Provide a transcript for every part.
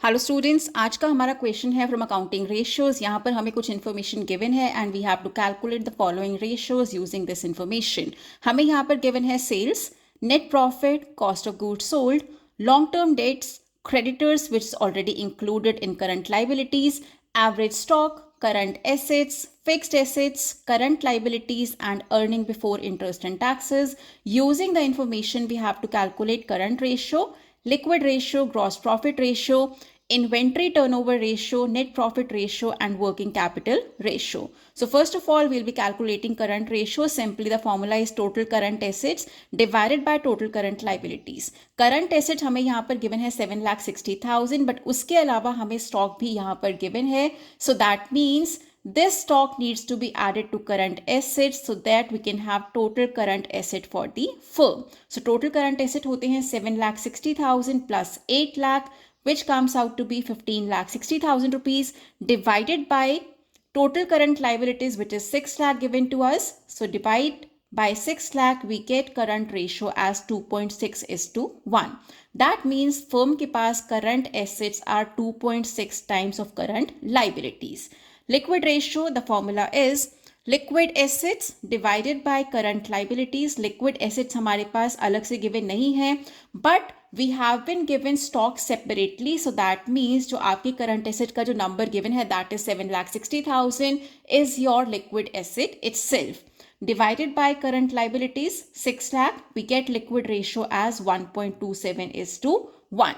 Hello students, आज का हमारा क्वेश्चन है फ्रॉम अकाउंटिंग रेशियोज। यहाँ पर हमें कुछ इन्फॉर्मेशन गिवन है and we have to calculate the following ratios using this information. हमें यहाँ पर गिवन है sales, net profit, cost of goods sold, long term debts, creditors which is already included in current liabilities, average stock, current assets, fixed assets, current liabilities and earning before interest and taxes. Using the information we have to calculate current ratio, liquid ratio, gross profit ratio, inventory turnover ratio, net profit ratio and working capital ratio. So first of all, we'll be calculating current ratio. Simply the formula is total current assets divided by total current liabilities. Current assets हमें यहाँ पर given है 7,60,000, but उसके अलावा हमें stock भी यहाँ पर given है. So that means this stock needs to be added to current assets so that we can have total current asset for the firm. So total current asset होते हैं 7,60,000 plus 8 lakh, which comes out to be 15,60,000 rupees divided by total current liabilities, which is 6 lakh given to us. So divide by 6 lakh, we get current ratio as 2.6:1. That means firm के पास current assets are 2.6 times of current liabilities. Liquid ratio, the formula is liquid assets divided by current liabilities. Liquid assets हमारे पास अलग से given नहीं है, but we have been given stock separately. So that means जो आपकी current asset का जो number given है, that is 7,60,000 is your liquid asset itself. Divided by current liabilities 6 lakh, we get liquid ratio as 1.27:1.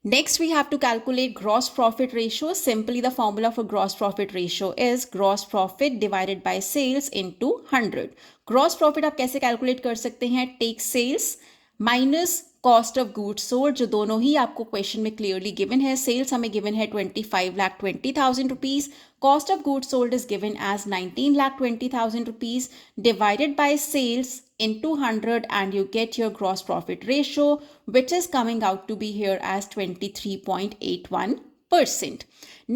Next, we have to calculate gross profit ratio. Simply the formula for gross profit ratio is gross profit divided by sales into 100. Gross profit आप कैसे calculate कर सकते हैं? Take sales minus cost of goods sold, जो दोनों ही आपको question में clearly given है. सेल्स हमें गिवन है 25,20,000 rupees. Cost of goods sold is given as 19,20,000 rupees divided by sales into 100 and you get your gross profit ratio, which is coming out to be here as 23.81%.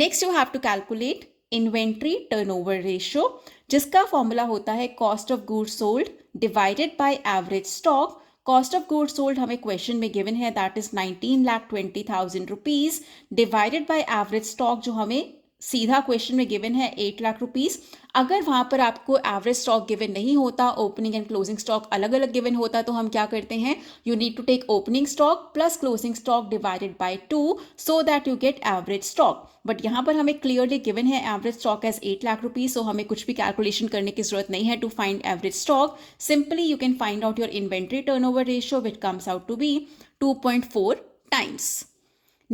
Next, you have to calculate inventory turnover ratio, जिसका formula होता है cost of goods sold divided by average stock. Cost of goods sold हमें question में given है, that is 19,20,000 rupees divided by average stock, जो हमें सीधा question में गिवन है 8 लाख रुपीज. अगर वहां पर आपको एवरेज स्टॉक गिवन नहीं होता, ओपनिंग एंड क्लोजिंग स्टॉक अलग अलग गिवन होता, तो हम क्या करते हैं, you need to take opening stock plus closing stock divided by 2 so that you get average stock. But यहाँ पर हमें क्लियरली गिवन है average stock as 8 lakh rupees, सो हमें कुछ भी कैलकुलेशन करने की जरूरत नहीं है to find average stock. Simply you can find out your inventory turnover ratio, which comes out to be 2.4 times.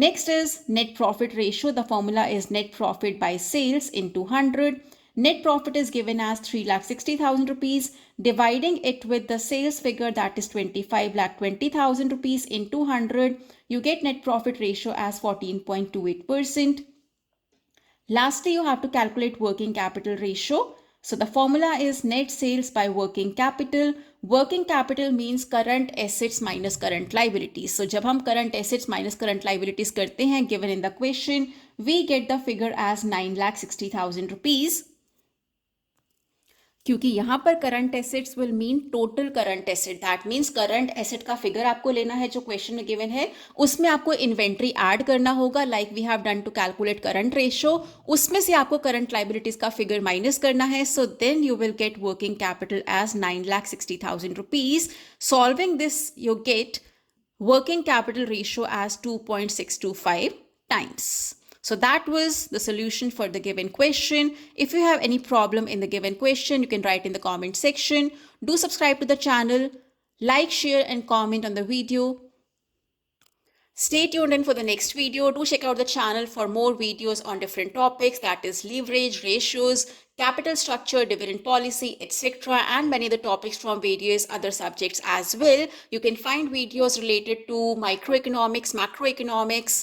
Next is net profit ratio. The formula is net profit by sales into 100. Net profit is given as 3,60,000 rupees. Dividing it with the sales figure, that is 25,20,000 rupees into 100, you get net profit ratio as 14.28%. Lastly, you have to calculate working capital ratio. So the formula is net sales by working capital. Working capital means current assets minus current liabilities. So जब हम current assets minus current liabilities करते हैं, given in the question, we get the figure as 9,60,000 rupees. क्योंकि यहाँ पर current assets will mean total current asset. That means current asset का figure आपको लेना है जो क्वेश्चन में गिवन है, उसमें आपको इन्वेंट्री ऐड करना होगा, like we have done to calculate current ratio. उसमें से आपको करंट लाइबिलिटीज का फिगर माइनस करना है. So then you will get working capital as 9,60,000 rupees. Solving this you get working capital ratio as 2.625 times. So that was the solution for the given question. If you have any problem in the given question, you can write in the comment section. Do subscribe to the channel, like, share and comment on the video. Stay tuned in for the next video. Do check out the channel for more videos on different topics, that is leverage, ratios, capital structure, dividend policy, etc. and many other topics from various other subjects as well. You can find videos related to microeconomics, macroeconomics,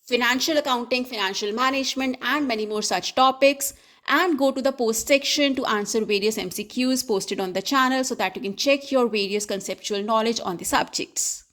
financial accounting, financial management and many more such topics. And go to the post section to answer various MCQs posted on the channel so that you can check your various conceptual knowledge on the subjects.